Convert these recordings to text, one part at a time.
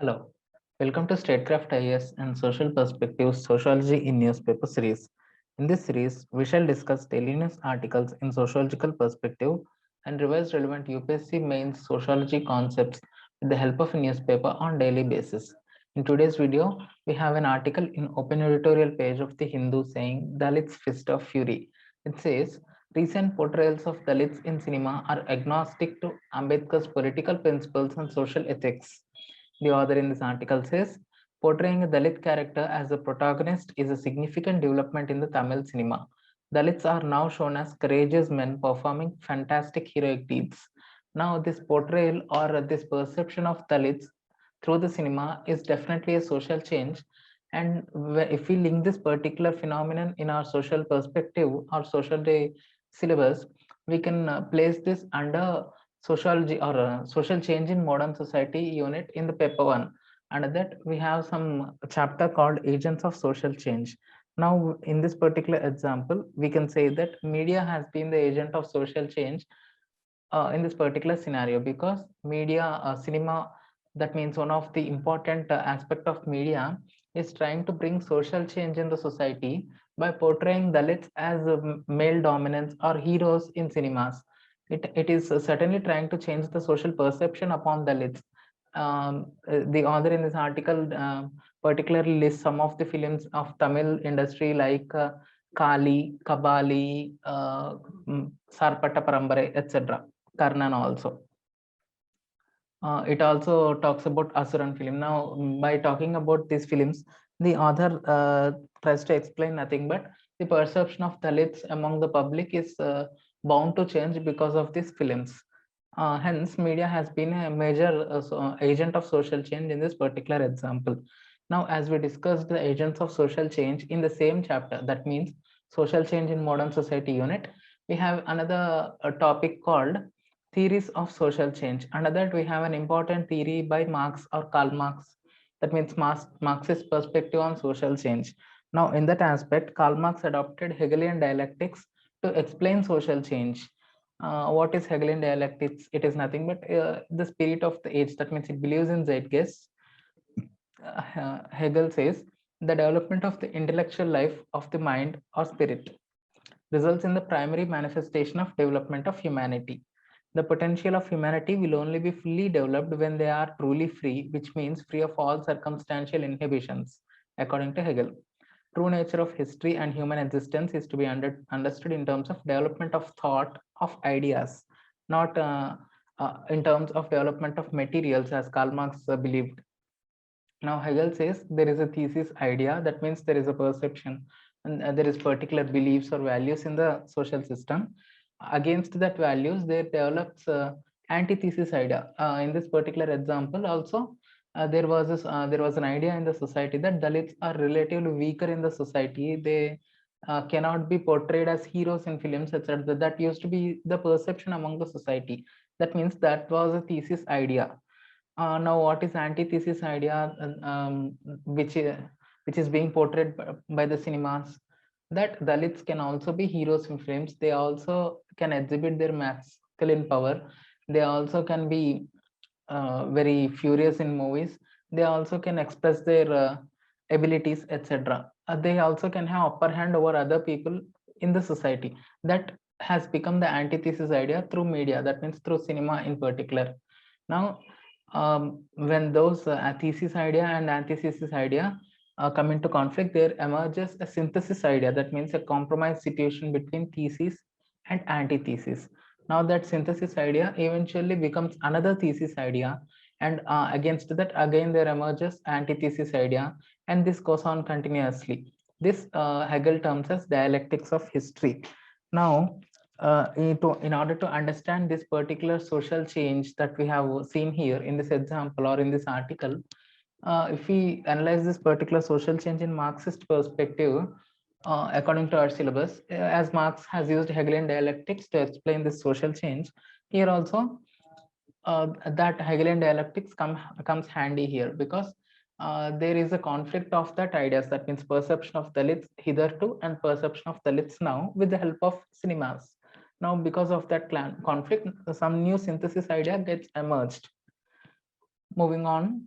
Hello, welcome to Statecraft IAS and Social Perspectives Sociology in Newspaper series. In this series, we shall discuss daily news articles in sociological perspective and revise relevant UPSC mains sociology concepts with the help of a newspaper on daily basis. In today's video, we have an article in open editorial page of the Hindu saying Dalits Fist of Fury. It says recent portrayals of Dalits in cinema are agnostic to Ambedkar's political principles and social ethics. The author in this article says portraying a Dalit character as a protagonist is a significant development in the Tamil cinema. Dalits are now shown as courageous men performing fantastic heroic deeds. Now, this portrayal or this perception of Dalits through the cinema is definitely a social change. And if we link this particular phenomenon in our social perspective or social day syllabus, we can place this under sociology or social change in modern society unit in the paper one. Under that we have some chapter called agents of social change. Now in this particular example we can say that media has been the agent of social change in this particular scenario, because media cinema, that means one of the important aspect of media is trying to bring social change in the society by portraying Dalits as male dominance or heroes in cinemas. It is certainly trying to change the social perception upon Dalits. The author in this article particularly lists some of the films of Tamil industry like Kali, Kabali, Sarpata Parambare, etc. Karnan also. It also talks about Asuran film. Now, by talking about these films, the author tries to explain nothing but the perception of Dalits among the public is bound to change because of these films. Hence, media has been a major agent of social change in this particular example. Now, as we discussed the agents of social change in the same chapter, that means social change in modern society unit, we have another topic called theories of social change. Under that, we have an important theory by Marx or Karl Marx. That means Marxist perspective on social change. Now, in that aspect, Karl Marx adopted Hegelian dialectics to explain social change. What is Hegelian dialectics? It is nothing but the spirit of the age. That means it believes in zeitgeist. Hegel says the development of the intellectual life of the mind or spirit results in the primary manifestation of development of humanity. The potential of humanity will only be fully developed when they are truly free, which means free of all circumstantial inhibitions, according to Hegel. True nature of history and human existence is to be understood in terms of development of thought, of ideas, not in terms of development of materials, as Karl Marx believed. Now Hegel says there is a thesis idea, that means there is a perception and there is particular beliefs or values in the social system. Against that values, there develops antithesis idea. In this particular example, also there was an idea in the society that Dalits are relatively weaker in the society. They cannot be portrayed as heroes in films, etc. That used to be the perception among the society. That means that was a thesis idea. Now, what is antithesis idea, which is being portrayed by the cinemas? That Dalits can also be heroes in films. They also can exhibit their masculine power. They also can be very furious in movies. They also can express their abilities, etc. They also can have upper hand over other people in the society. That has become the antithesis idea through media. That means through cinema in particular. Now, when those thesis idea and antithesis idea come into conflict, there emerges a synthesis idea. That means a compromise situation between thesis and antithesis. Now that synthesis idea eventually becomes another thesis idea, and against that again there emerges antithesis idea, and this goes on continuously. This Hegel terms as dialectics of history. Now, in order to understand this particular social change that we have seen here in this example or in this article, if we analyze this particular social change in Marxist perspective, according to our syllabus, as Marx has used Hegelian dialectics to explain this social change, here also that Hegelian dialectics comes handy here, because there is a conflict of that ideas. That means perception of Dalits hitherto and perception of Dalits now with the help of cinemas. Now, because of that conflict, some new synthesis idea gets emerged. Moving on,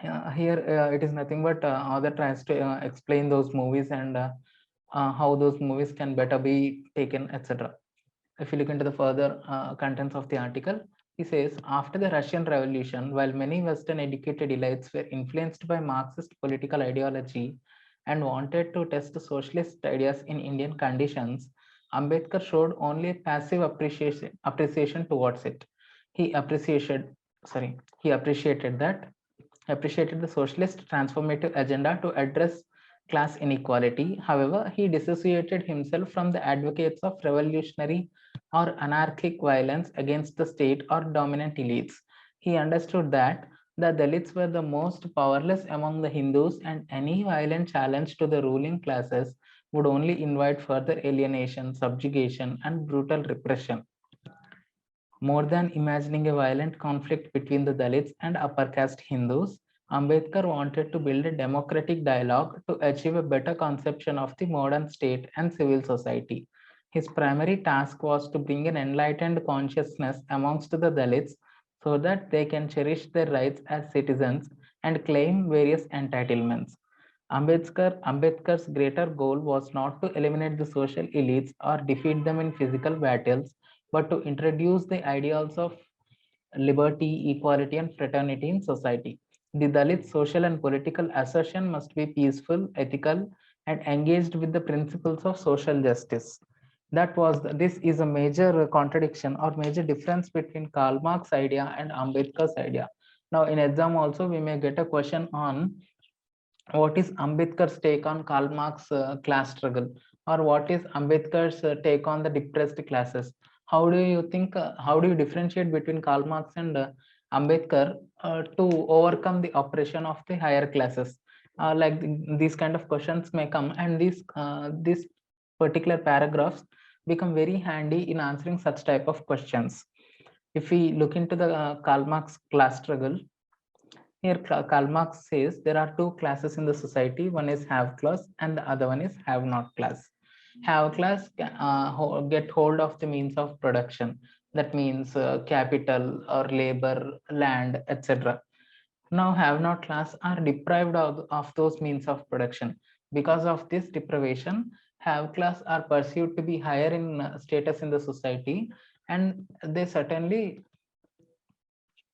Here it is nothing but author tries to explain those movies and how those movies can better be taken, etc. If you look into the further contents of the article, he says, after the Russian Revolution, while many Western educated elites were influenced by Marxist political ideology and wanted to test socialist ideas in Indian conditions, Ambedkar showed only a passive appreciation towards it. He appreciated, he appreciated the socialist transformative agenda to address class inequality. However, he dissociated himself from the advocates of revolutionary or anarchic violence against the state or dominant elites. He understood that the Dalits were the most powerless among the Hindus, and any violent challenge to the ruling classes would only invite further alienation, subjugation, and brutal repression. More than imagining a violent conflict between the Dalits and upper caste Hindus, Ambedkar wanted to build a democratic dialogue to achieve a better conception of the modern state and civil society. His primary task was to bring an enlightened consciousness amongst the Dalits so that they can cherish their rights as citizens and claim various entitlements. Ambedkar's greater goal was not to eliminate the social elites or defeat them in physical battles, but to introduce the ideals of liberty, equality, and fraternity in society. The Dalit social and political assertion must be peaceful, ethical, and engaged with the principles of social justice. This is a major contradiction or major difference between Karl Marx idea and Ambedkar's idea. Now, in exam also, we may get a question on what is Ambedkar's take on Karl Marx class struggle, or what is Ambedkar's take on the depressed classes? How do you think? How do you differentiate between Karl Marx and Ambedkar to overcome the oppression of the higher classes? These kind of questions may come, and these particular paragraphs become very handy in answering such type of questions. If we look into the Karl Marx class struggle, here, Karl Marx says there are two classes in the society. One is have class, and the other one is have not class. Have class get hold of the means of production. That means capital or labor, land, etc. Now, have not class are deprived of those means of production. Because of this deprivation, have class are perceived to be higher in status in the society, and they certainly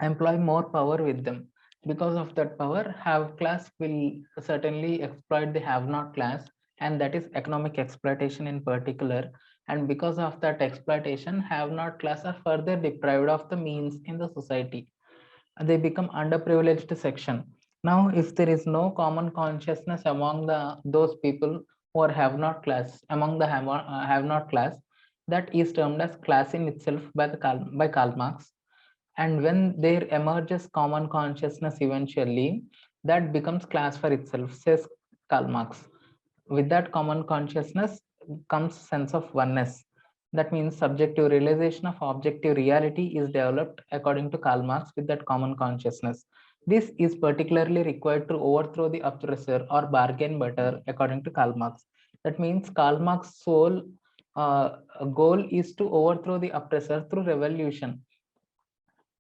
employ more power with them. Because of that power, have class will certainly exploit the have not class, and that is economic exploitation in particular. And because of that exploitation, have not class are further deprived of the means in the society. They become underprivileged section. Now, if there is no common consciousness among the those people who are have not class, among the have not class, that is termed as class in itself by Karl Marx. And when there emerges common consciousness eventually, that becomes class for itself, says Karl Marx. With that common consciousness comes sense of oneness. That means subjective realization of objective reality is developed according to Karl Marx with that common consciousness. This is particularly required to overthrow the oppressor or bargain better according to Karl Marx. That means Karl Marx's sole goal is to overthrow the oppressor through revolution,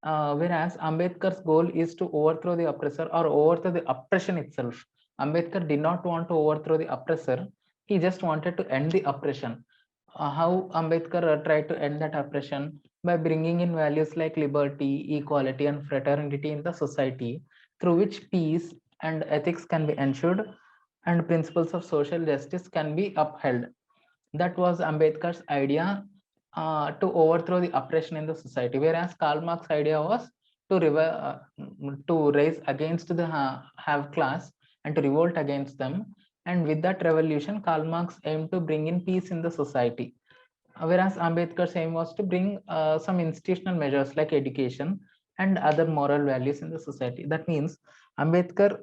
whereas Ambedkar's goal is to overthrow the oppressor or overthrow the oppression itself. Ambedkar did not want to overthrow the oppressor, he just wanted to end the oppression. How Ambedkar tried to end that oppression? By bringing in values like liberty, equality, and fraternity in the society, through which peace and ethics can be ensured and principles of social justice can be upheld. That was Ambedkar's idea to overthrow the oppression in the society, whereas Karl Marx's idea was to raise against the have class and to revolt against them. And with that revolution, Karl Marx aimed to bring in peace in the society, whereas Ambedkar's aim was to bring some institutional measures like education and other moral values in the society. That means Ambedkar,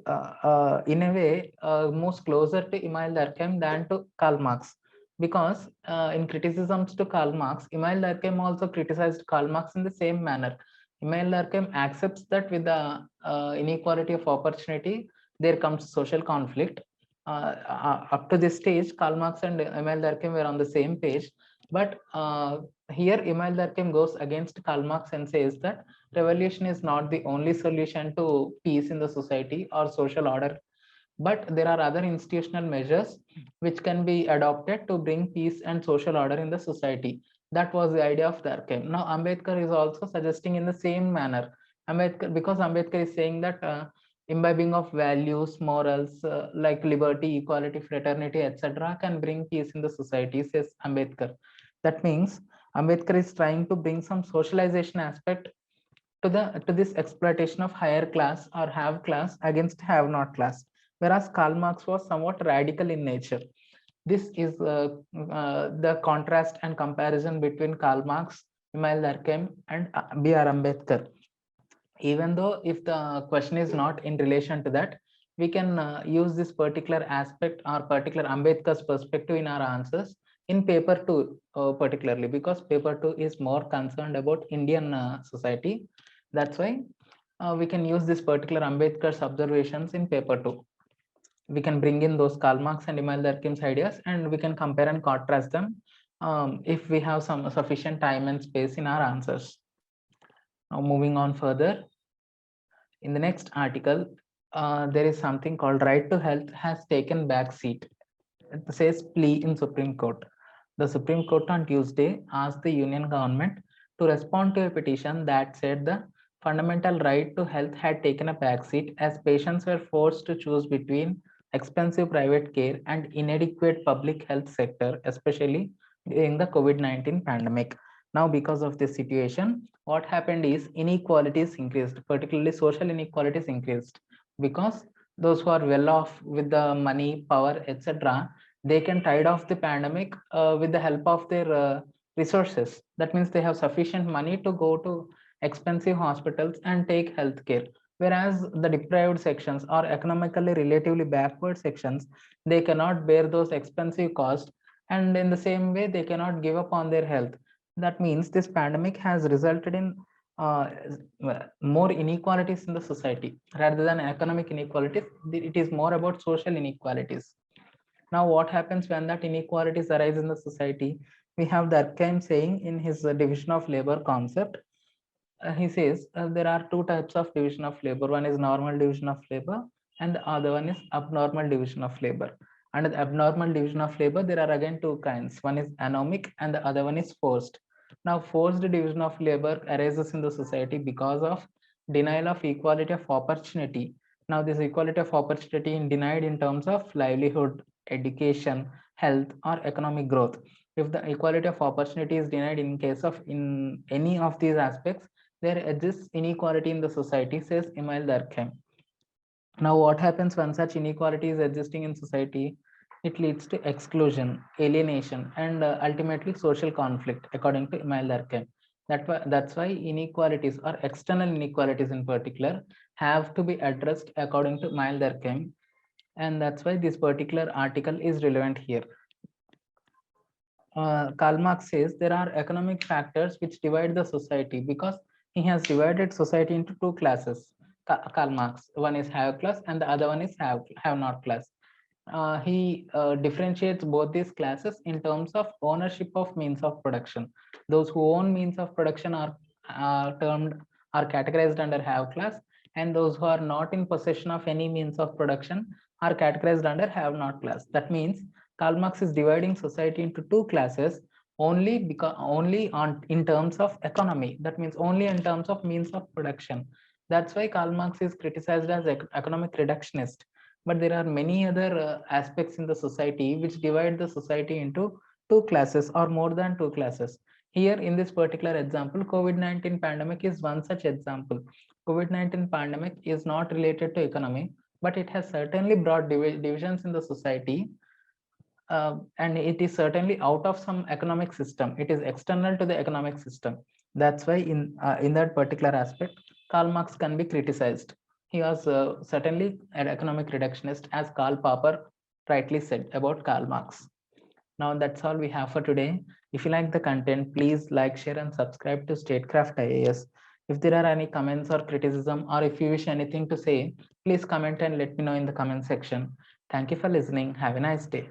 in a way, moves closer to Emile Durkheim than to Karl Marx, because in criticisms to Karl Marx, Emile Durkheim also criticized Karl Marx in the same manner. Emile Durkheim accepts that with the inequality of opportunity, there comes social conflict. Up to this stage, Karl Marx and Emile Durkheim were on the same page, But here Emile Durkheim goes against Karl Marx and says that revolution is not the only solution to peace in the society or social order, but there are other institutional measures which can be adopted to bring peace and social order in the society. That was the idea of Durkheim. Now Ambedkar is also suggesting in the same manner. Ambedkar, because Ambedkar is saying that imbibing of values, morals like liberty, equality, fraternity, etc., can bring peace in the society, says Ambedkar. That means Ambedkar is trying to bring some socialization aspect to this exploitation of higher class or have class against have not class, whereas Karl Marx was somewhat radical in nature. This is the contrast and comparison between Karl Marx, Emile Durkheim, and B.R. Ambedkar. Even though if the question is not in relation to that, we can use this particular aspect or particular Ambedkar's perspective in our answers in paper 2 particularly, because paper 2 is more concerned about Indian society. That's why we can use this particular Ambedkar's observations in paper 2. We can bring in those Karl Marx and Emile Durkheim's ideas, and we can compare and contrast them if we have some sufficient time and space in our answers. Now moving on further, in the next article, there is something called right to health has taken back seat. It says plea in Supreme Court. The Supreme Court on Tuesday asked the Union government to respond to a petition that said the fundamental right to health had taken a backseat as patients were forced to choose between expensive private care and inadequate public health sector, especially during the COVID-19 pandemic. Now, because of this situation, what happened is inequalities increased, particularly social inequalities increased, because those who are well off with the money, power, etc., they can tide off the pandemic with the help of their resources. That means they have sufficient money to go to expensive hospitals and take health care. Whereas the deprived sections or economically relatively backward sections, they cannot bear those expensive costs, and in the same way, they cannot give up on their health. That means this pandemic has resulted in uh, more inequalities in the society rather than economic inequalities. It is more about social inequalities. Now, what happens when that inequalities arise in the society? We have Durkheim saying in his division of labor concept, he says there are two types of division of labor. One is normal division of labor, and the other one is abnormal division of labor. Under the abnormal division of labor, there are again two kinds. One is anomic, and the other one is forced. Now, forced division of labor arises in the society because of denial of equality of opportunity. Now, this equality of opportunity is denied in terms of livelihood, education, health, or economic growth. If the equality of opportunity is denied in case of in any of these aspects, there exists inequality in the society, says Emile Durkheim. Now, what happens when such inequality is existing in society? It leads to exclusion, alienation, and ultimately social conflict, according to Emile Durkheim. That's why inequalities or external inequalities in particular have to be addressed according to Emile Durkheim, and that's why this particular article is relevant here. Karl Marx says there are economic factors which divide the society because he has divided society into two classes. Karl Marx, one is have class and the other one is have not class. He differentiates both these classes in terms of ownership of means of production. Those who own means of production are categorized under have class, and those who are not in possession of any means of production are categorized under have not class. That means Karl Marx is dividing society into two classes only on in terms of economy. That means only in terms of means of production. That's why Karl Marx is criticized as economic reductionist. But there are many other aspects in the society which divide the society into two classes or more than two classes. Here in this particular example, COVID-19 pandemic is one such example. COVID-19 pandemic is not related to economy, but it has certainly brought divisions in the society, and it is certainly out of some economic system. It is external to the economic system. That's why in that particular aspect, Karl Marx can be criticized. He was certainly an economic reductionist, as Karl Popper rightly said about Karl Marx. Now that's all we have for today. If you like the content, please like, share, and subscribe to Statecraft IAS. If there are any comments or criticism, or if you wish anything to say, please comment and let me know in the comment section. Thank you for listening. Have a nice day.